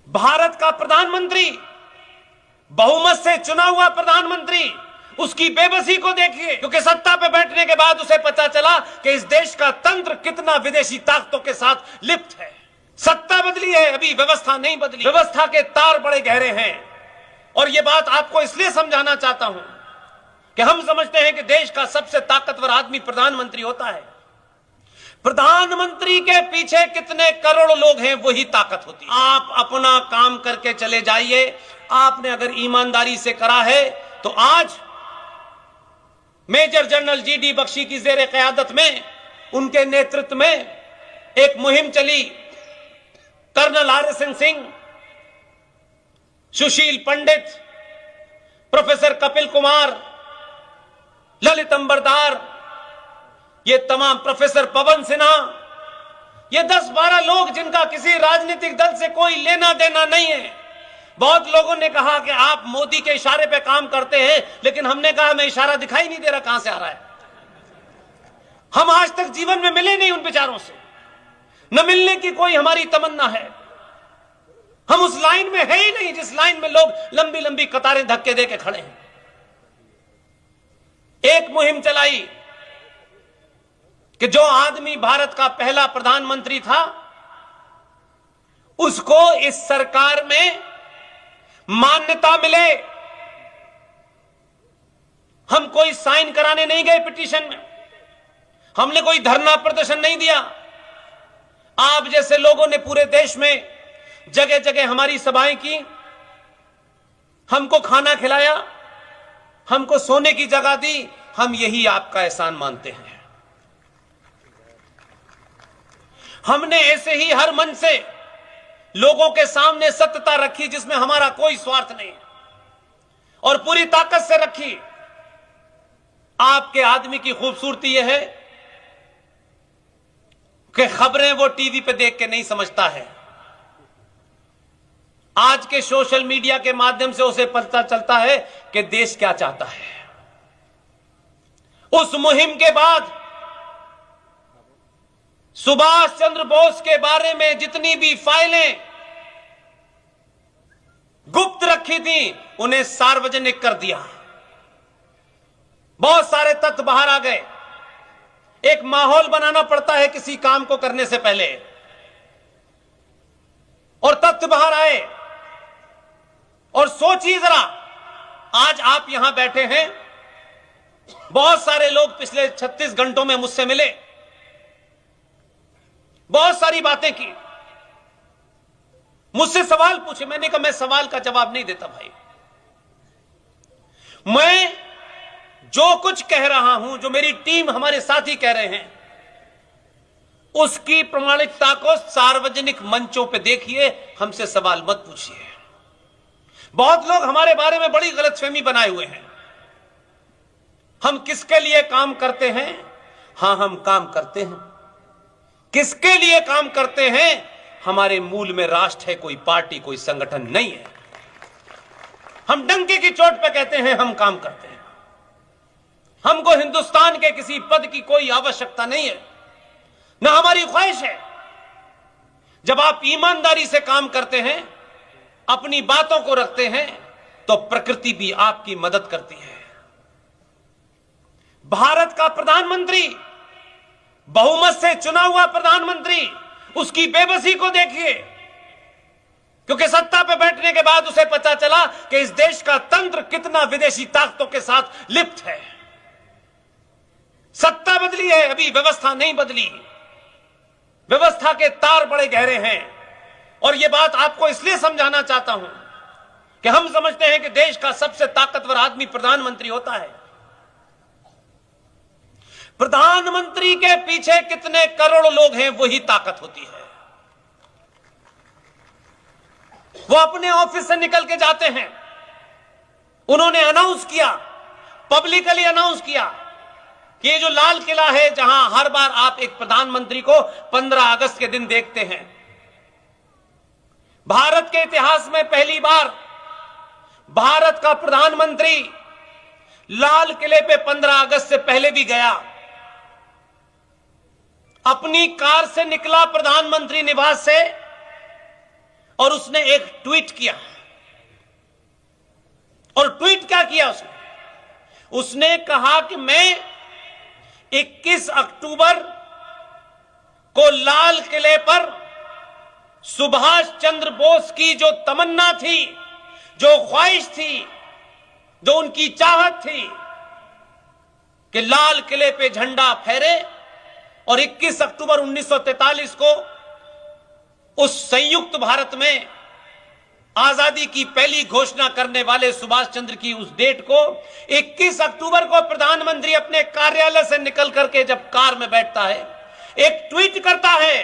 भारत का प्रधानमंत्री, बहुमत से चुना हुआ प्रधानमंत्री, उसकी बेबसी को देखिए, क्योंकि सत्ता पे बैठने के बाद उसे पता चला कि इस देश का तंत्र कितना विदेशी ताकतों के साथ लिप्त है। सत्ता बदली है, अभी व्यवस्था नहीं बदली। व्यवस्था के तार बड़े गहरे हैं। और यह बात आपको इसलिए समझाना चाहता हूं कि हम समझते हैं कि देश का सबसे ताकतवर आदमी प्रधानमंत्री होता है। प्रधानमंत्री के पीछे कितने करोड़ लोग हैं, वही ताकत होती है। आप अपना काम करके चले जाइए। आपने अगर ईमानदारी से करा है तो आज मेजर जनरल जीडी बख्शी की जेर क़यादत में, उनके नेतृत्व में एक मुहिम चली। कर्नल आर.एस.एन. सिंह, सुशील पंडित, प्रोफेसर कपिल कुमार, ललित अंबरदार, ये तमाम, प्रोफेसर पवन सिन्हा, ये 10-12 लोग जिनका किसी राजनीतिक दल से कोई लेना देना नहीं है। बहुत लोगों ने कहा कि आप मोदी के इशारे पे काम करते हैं, लेकिन हमने कहा हमें इशारा दिखाई नहीं दे रहा, कहां से आ रहा है। हम आज तक जीवन में मिले नहीं उन बेचारों से, न मिलने की कोई हमारी तमन्ना है। हम उस लाइन में है ही नहीं जिस लाइन में लोग लंबी लंबी कतारें धक्के दे के खड़े हैं। एक मुहिम चलाई कि जो आदमी भारत का पहला प्रधानमंत्री था, उसको इस सरकार में मान्यता मिले। हम कोई साइन कराने नहीं गए पिटीशन में, हमने कोई धरना प्रदर्शन नहीं दिया। आप जैसे लोगों ने पूरे देश में जगह जगह हमारी सभाएं की, हमको खाना खिलाया, हमको सोने की जगह दी। हम यही आपका एहसान मानते हैं। हमने ऐसे ही हर मन से लोगों के सामने सत्यता रखी जिसमें हमारा कोई स्वार्थ नहीं, और पूरी ताकत से रखी। आपके आदमी की खूबसूरती यह है कि खबरें वो टीवी पे देख के नहीं समझता है। आज के सोशल मीडिया के माध्यम से उसे पता चलता है कि देश क्या चाहता है। उस मुहिम के बाद सुभाष चंद्र बोस के बारे में जितनी भी फाइलें गुप्त रखी थी, उन्हें सार्वजनिक कर दिया। बहुत सारे तथ्य बाहर आ गए। एक माहौल बनाना पड़ता है किसी काम को करने से पहले, और तथ्य बाहर आए। और सोचिए जरा, आज आप यहां बैठे हैं, बहुत सारे लोग पिछले 36 घंटों में मुझसे मिले, बहुत सारी बातें की, मुझसे सवाल पूछे। मैंने कहा मैं सवाल का जवाब नहीं देता भाई। मैं जो कुछ कह रहा हूं, जो मेरी टीम, हमारे साथी कह रहे हैं, उसकी प्रामाणिकता को सार्वजनिक मंचों पे देखिए, हमसे सवाल मत पूछिए। बहुत लोग हमारे बारे में बड़ी गलतफहमी बनाए हुए हैं। हम किसके लिए काम करते हैं? हां, हम काम करते हैं। किसके लिए काम करते हैं? हमारे मूल में राष्ट्र है, कोई पार्टी, कोई संगठन नहीं है। हम डंके की चोट पे कहते हैं हम काम करते हैं। हमको हिंदुस्तान के किसी पद की कोई आवश्यकता नहीं है, ना हमारी ख्वाहिश है। जब आप ईमानदारी से काम करते हैं, अपनी बातों को रखते हैं, तो प्रकृति भी आपकी मदद करती है। भारत का प्रधानमंत्री, बहुमत से चुना हुआ प्रधानमंत्री, उसकी बेबसी को देखिए, क्योंकि सत्ता पे बैठने के बाद उसे पता चला कि इस देश का तंत्र कितना विदेशी ताकतों के साथ लिप्त है। सत्ता बदली है, अभी व्यवस्था नहीं बदली। व्यवस्था के तार बड़े गहरे हैं। और यह बात आपको इसलिए समझाना चाहता हूं कि हम समझते हैं कि देश का सबसे ताकतवर आदमी प्रधानमंत्री होता है। प्रधानमंत्री के पीछे कितने करोड़ लोग हैं, वही ताकत होती है। वो अपने ऑफिस से निकल के जाते हैं। उन्होंने अनाउंस किया, पब्लिकली अनाउंस किया कि ये जो लाल किला है, जहां हर बार आप एक प्रधानमंत्री को 15 अगस्त के दिन देखते हैं, भारत के इतिहास में पहली बार भारत का प्रधानमंत्री लाल किले पे 15 अगस्त से पहले भी गया। अपनी कार से निकला प्रधानमंत्री निवास से, और उसने एक ट्वीट किया। और ट्वीट क्या किया उसने कहा कि मैं 21 अक्टूबर को लाल किले पर सुभाष चंद्र बोस की जो तमन्ना थी, जो ख्वाहिश थी, जो उनकी चाहत थी कि लाल किले पे झंडा फहरे, और 21 अक्टूबर 1943 को उस संयुक्त भारत में आजादी की पहली घोषणा करने वाले सुभाष चंद्र की उस डेट को 21 अक्टूबर को प्रधानमंत्री अपने कार्यालय से निकल करके जब कार में बैठता है, एक ट्वीट करता है।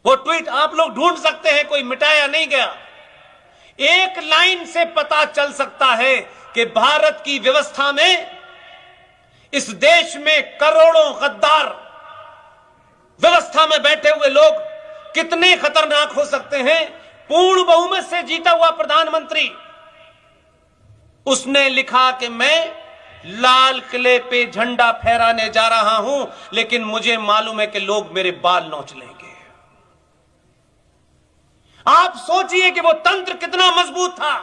वो ट्वीट आप लोग ढूंढ सकते हैं, कोई मिटाया नहीं गया। एक लाइन से पता चल सकता है कि भारत की व्यवस्था में, इस देश में करोड़ों गद्दार व्यवस्था में बैठे हुए लोग कितने खतरनाक हो सकते हैं। पूर्ण बहुमत से जीता हुआ प्रधानमंत्री, उसने लिखा कि मैं लाल किले पे झंडा फहराने जा रहा हूं, लेकिन मुझे मालूम है कि लोग मेरे बाल नोच लेंगे। आप सोचिए कि वो तंत्र कितना मजबूत था।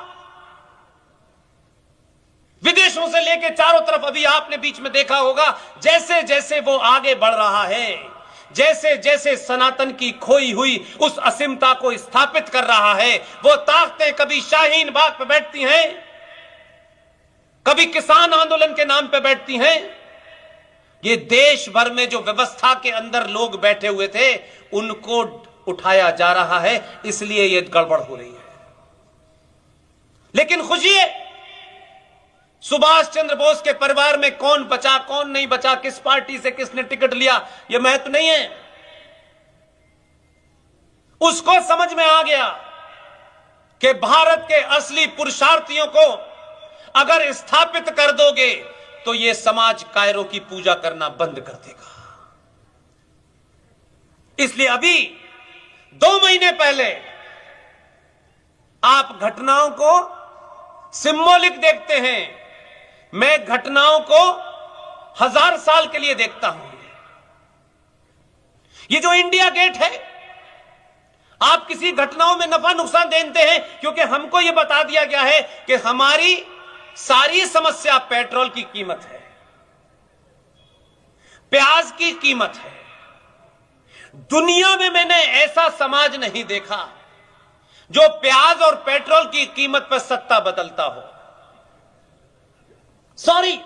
विदेशों से लेकर चारों तरफ, अभी आपने बीच में देखा होगा, जैसे जैसे वो आगे बढ़ रहा है, जैसे जैसे सनातन की खोई हुई उस असीमता को स्थापित कर रहा है, वो ताकतें कभी शाहीन बाग पे बैठती हैं, कभी किसान आंदोलन के नाम पे बैठती हैं। ये देश भर में जो व्यवस्था के अंदर लोग बैठे हुए थे, उनको उठाया जा रहा है, इसलिए ये गड़बड़ हो रही है। लेकिन खुशी है, सुभाष चंद्र बोस के परिवार में कौन बचा, कौन नहीं बचा, किस पार्टी से किसने टिकट लिया, यह महत्व नहीं है। उसको समझ में आ गया कि भारत के असली पुरुषार्थियों को अगर स्थापित कर दोगे तो यह समाज कायरों की पूजा करना बंद कर देगा। इसलिए अभी 2 महीने पहले आप घटनाओं को सिंबॉलिक देखते हैं, मैं घटनाओं को 1000 साल के लिए देखता हूं। ये जो इंडिया गेट है, आप किसी घटनाओं में नफा नुकसान देते हैं, क्योंकि हमको यह बता दिया गया है कि हमारी सारी समस्या पेट्रोल की कीमत है, प्याज की कीमत है। दुनिया में मैंने ऐसा समाज नहीं देखा जो प्याज और पेट्रोल की कीमत पर सत्ता बदलता हो। सॉरी,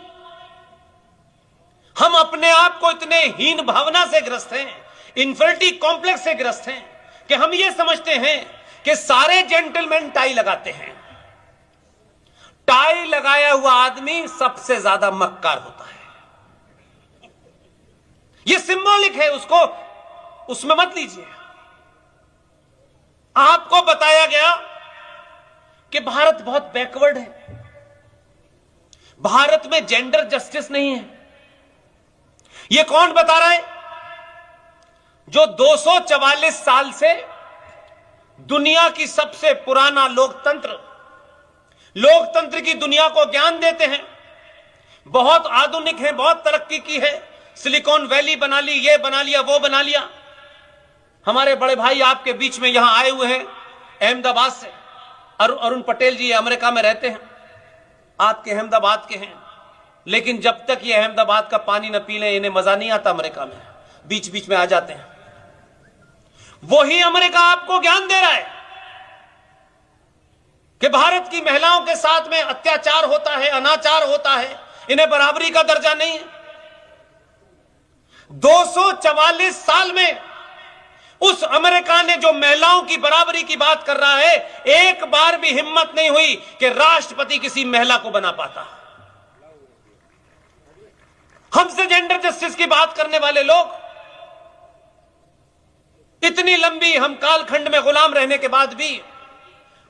हम अपने आप को इतने हीन भावना से ग्रस्त हैं, इंफिनिटी कॉम्प्लेक्स से ग्रस्त हैं कि हम ये समझते हैं कि सारे जेंटलमैन टाई लगाते हैं। टाई लगाया हुआ आदमी सबसे ज्यादा मक्कार होता है। यह सिंबॉलिक है, उसको उसमें मत लीजिए। आपको बताया गया कि भारत बहुत बैकवर्ड है, भारत में जेंडर जस्टिस नहीं है। यह कौन बता रहा है? जो 244 साल से दुनिया की सबसे पुराना लोकतंत्र की दुनिया को ज्ञान देते हैं, बहुत आधुनिक है, बहुत तरक्की की है, सिलिकॉन वैली बना ली, ये बना लिया, वो बना लिया। हमारे बड़े भाई आपके बीच में यहां आए हुए हैं अहमदाबाद से, अरुण पटेल जी अमेरिका में रहते हैं, आपके अहमदाबाद के हैं, लेकिन जब तक ये अहमदाबाद का पानी न पी ले इन्हें मजा नहीं आता अमेरिका में, बीच बीच में आ जाते हैं। वही अमेरिका आपको ज्ञान दे रहा है कि भारत की महिलाओं के साथ में अत्याचार होता है, अनाचार होता है, इन्हें बराबरी का दर्जा नहीं है। 244 साल में उस अमेरिका ने जो महिलाओं की बराबरी की बात कर रहा है, एक बार भी हिम्मत नहीं हुई कि राष्ट्रपति किसी महिला को बना पाता। हमसे जेंडर जस्टिस की बात करने वाले लोग, इतनी लंबी हम कालखंड में गुलाम रहने के बाद भी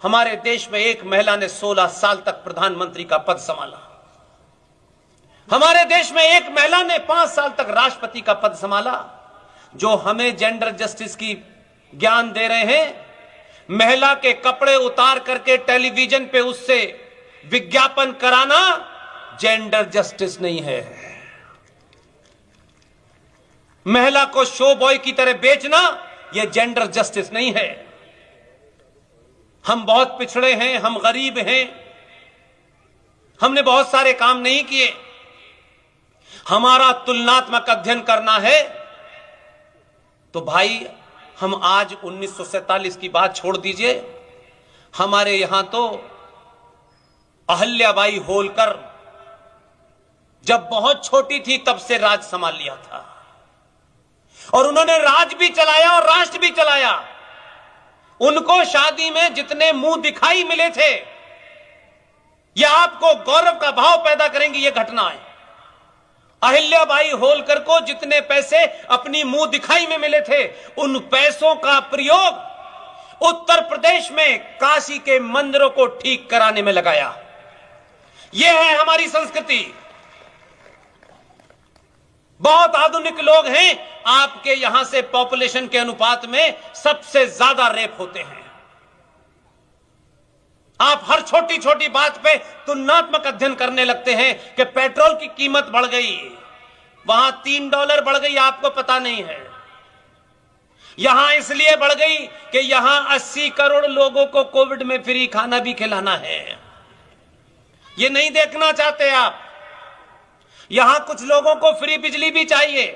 हमारे देश में एक महिला ने 16 साल तक प्रधानमंत्री का पद संभाला। हमारे देश में एक महिला ने 5 साल तक राष्ट्रपति का पद संभाला। जो हमें जेंडर जस्टिस की ज्ञान दे रहे हैं, महिला के कपड़े उतार करके टेलीविजन पे उससे विज्ञापन कराना जेंडर जस्टिस नहीं है। महिला को शो बॉय की तरह बेचना यह जेंडर जस्टिस नहीं है। हम बहुत पिछड़े हैं, हम गरीब हैं, हमने बहुत सारे काम नहीं किए। हमारा तुलनात्मक अध्ययन करना है तो भाई हम आज 1947 की बात छोड़ दीजिए, हमारे यहां तो अहल्याबाई होलकर जब बहुत छोटी थी तब से राज संभाल लिया था, और उन्होंने राज भी चलाया और राष्ट्र भी चलाया। उनको शादी में जितने मुंह दिखाई मिले थे, यह आपको गौरव का भाव पैदा करेंगी ये घटनाएं। अहिल्याबाई होलकर को जितने पैसे अपनी मुंह दिखाई में मिले थे, उन पैसों का प्रयोग उत्तर प्रदेश में काशी के मंदिरों को ठीक कराने में लगाया। यह है हमारी संस्कृति। बहुत आधुनिक लोग हैं, आपके यहां से पॉपुलेशन के अनुपात में सबसे ज्यादा रेप होते हैं। आप हर छोटी छोटी बात पे तुलनात्मक अध्ययन करने लगते हैं कि पेट्रोल की कीमत बढ़ गई, वहां $3 बढ़ गई, आपको पता नहीं है। यहां इसलिए बढ़ गई कि यहां 80 करोड़ लोगों को कोविड में फ्री खाना भी खिलाना है। ये नहीं देखना चाहते आप। यहां कुछ लोगों को फ्री बिजली भी चाहिए।